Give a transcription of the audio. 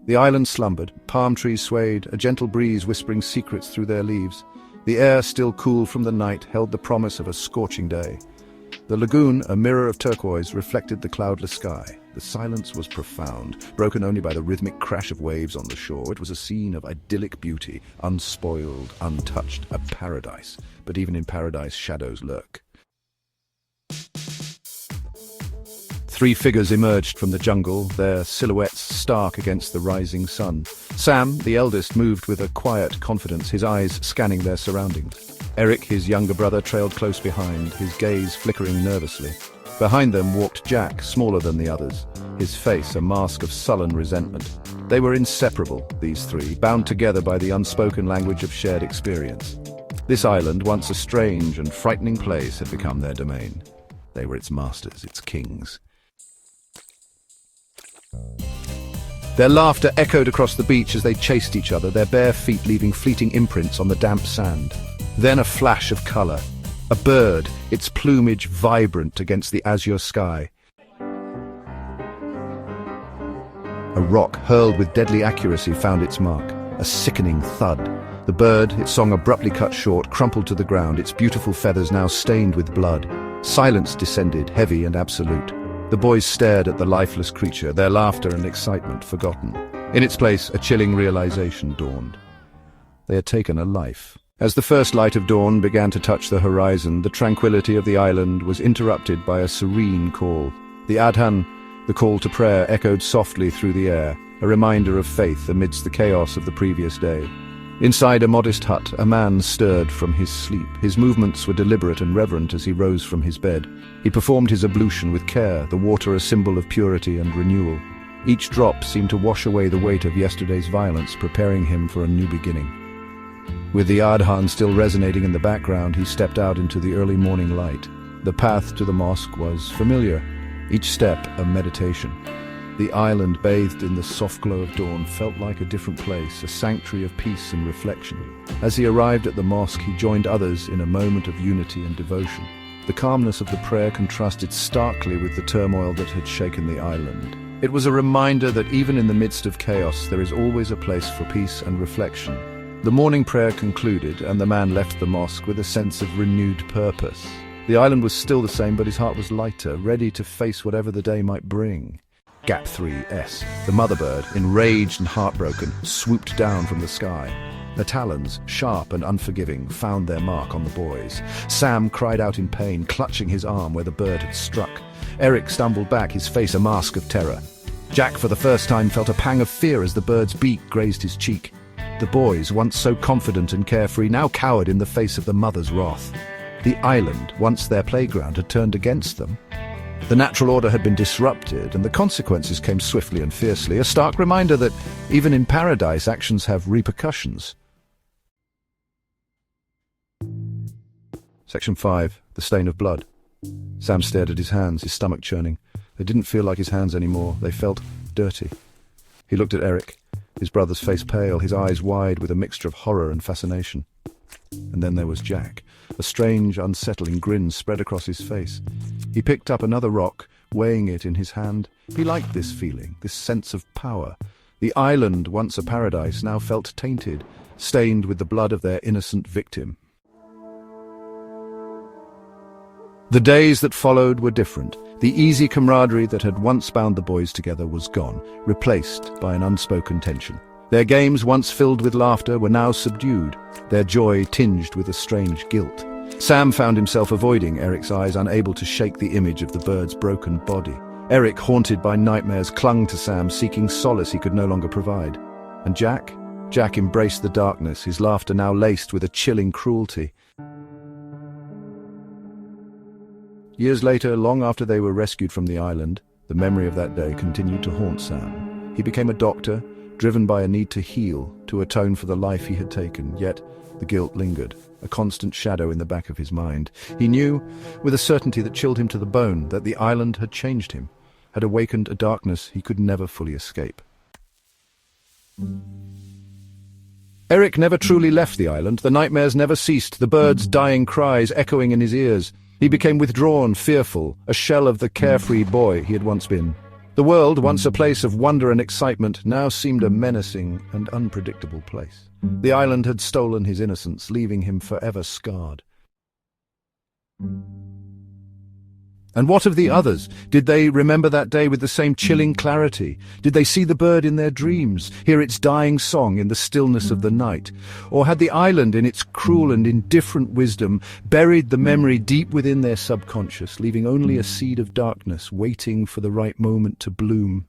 The island slumbered, palm trees swayed, a gentle breeze whispering secrets through their leaves. The air, still cool from the night, held the promise of a scorching day. The lagoon, a mirror of turquoise, reflected the cloudless sky. The silence was profound, broken only by the rhythmic crash of waves on the shore. It was a scene of idyllic beauty, unspoiled, untouched, a paradise. But even in paradise, shadows lurk. Three figures emerged from the jungle, their silhouettes stark against the rising sun. Sam, the eldest, moved with a quiet confidence, his eyes scanning their surroundings. Eric, his younger brother, trailed close behind, his gaze flickering nervously. Behind them walked Jack, smaller than the others, his face a mask of sullen resentment. They were inseparable, these three, bound together by the unspoken language of shared experience. This island, once a strange and frightening place, had become their domain. They were its masters, its kings. Their laughter echoed across the beach as they chased each other, their bare feet leaving fleeting imprints on the damp sand. Then a flash of color. A bird, its plumage vibrant against the azure sky. A rock hurled with deadly accuracy found its mark. A sickening thud. The bird, its song abruptly cut short, crumpled to the ground, its beautiful feathers now stained with blood. Silence descended, heavy and absolute. The boys stared at the lifeless creature, their laughter and excitement forgotten. In its place, a chilling realization dawned. They had taken a life. As the first light of dawn began to touch the horizon, the tranquility of the island was interrupted by a serene call. The adhan, the call to prayer, echoed softly through the air, a reminder of faith amidst the chaos of the previous day. Inside a modest hut, a man stirred from his sleep. His movements were deliberate and reverent as he rose from his bed. He performed his ablution with care, the water a symbol of purity and renewal. Each drop seemed to wash away the weight of yesterday's violence, preparing him for a new beginning. With the adhan still resonating in the background, he stepped out into the early morning light. The path to the mosque was familiar, each step a meditation. The island, bathed in the soft glow of dawn, felt like a different place, a sanctuary of peace and reflection. As he arrived at the mosque, he joined others in a moment of unity and devotion. The calmness of the prayer contrasted starkly with the turmoil that had shaken the island. It was a reminder that even in the midst of chaos, there is always a place for peace and reflection. The morning prayer concluded, and the man left the mosque with a sense of renewed purpose. The island was still the same, but his heart was lighter, ready to face whatever the day might bring. Gap 3S. The mother bird, enraged and heartbroken, swooped down from the sky. Her talons, sharp and unforgiving, found their mark on the boys. Sam cried out in pain, clutching his arm where the bird had struck. Eric stumbled back, his face a mask of terror. Jack, for the first time, felt a pang of fear as the bird's beak grazed his cheek. The boys, once so confident and carefree, now cowered in the face of the mother's wrath. The island, once their playground, had turned against them. The natural order had been disrupted, and the consequences came swiftly and fiercely, a stark reminder that even in paradise, actions have repercussions. Section 5. The Stain of Blood. Sam stared at his hands, his stomach churning. They didn't feel like his hands anymore. They felt dirty. He looked at Eric, his brother's face pale, his eyes wide with a mixture of horror and fascination. And then there was Jack. A strange, unsettling grin spread across his face. He picked up another rock, weighing it in his hand. He liked this feeling, this sense of power. The island, once a paradise, now felt tainted, stained with the blood of their innocent victim. The days that followed were different. The easy camaraderie that had once bound the boys together was gone, replaced by an unspoken tension. Their games, once filled with laughter, were now subdued, their joy tinged with a strange guilt. Sam found himself avoiding Eric's eyes, unable to shake the image of the bird's broken body. Eric, haunted by nightmares, clung to Sam, seeking solace he could no longer provide. And Jack? Jack embraced the darkness, his laughter now laced with a chilling cruelty. Years later, long after they were rescued from the island, the memory of that day continued to haunt Sam. He became a doctor, driven by a need to heal, to atone for the life he had taken, yet the guilt lingered, a constant shadow in the back of his mind. He knew, with a certainty that chilled him to the bone, that the island had changed him, had awakened a darkness he could never fully escape. Eric never truly left the island. The nightmares never ceased, the birds' dying cries echoing in his ears. He became withdrawn, fearful, a shell of the carefree boy he had once been. The world, once a place of wonder and excitement, now seemed a menacing and unpredictable place. The island had stolen his innocence, leaving him forever scarred. And what of the others? Did they remember that day with the same chilling clarity? Did they see the bird in their dreams, hear its dying song in the stillness of the night? Or had the island, in its cruel and indifferent wisdom, buried the memory deep within their subconscious, leaving only a seed of darkness waiting for the right moment to bloom?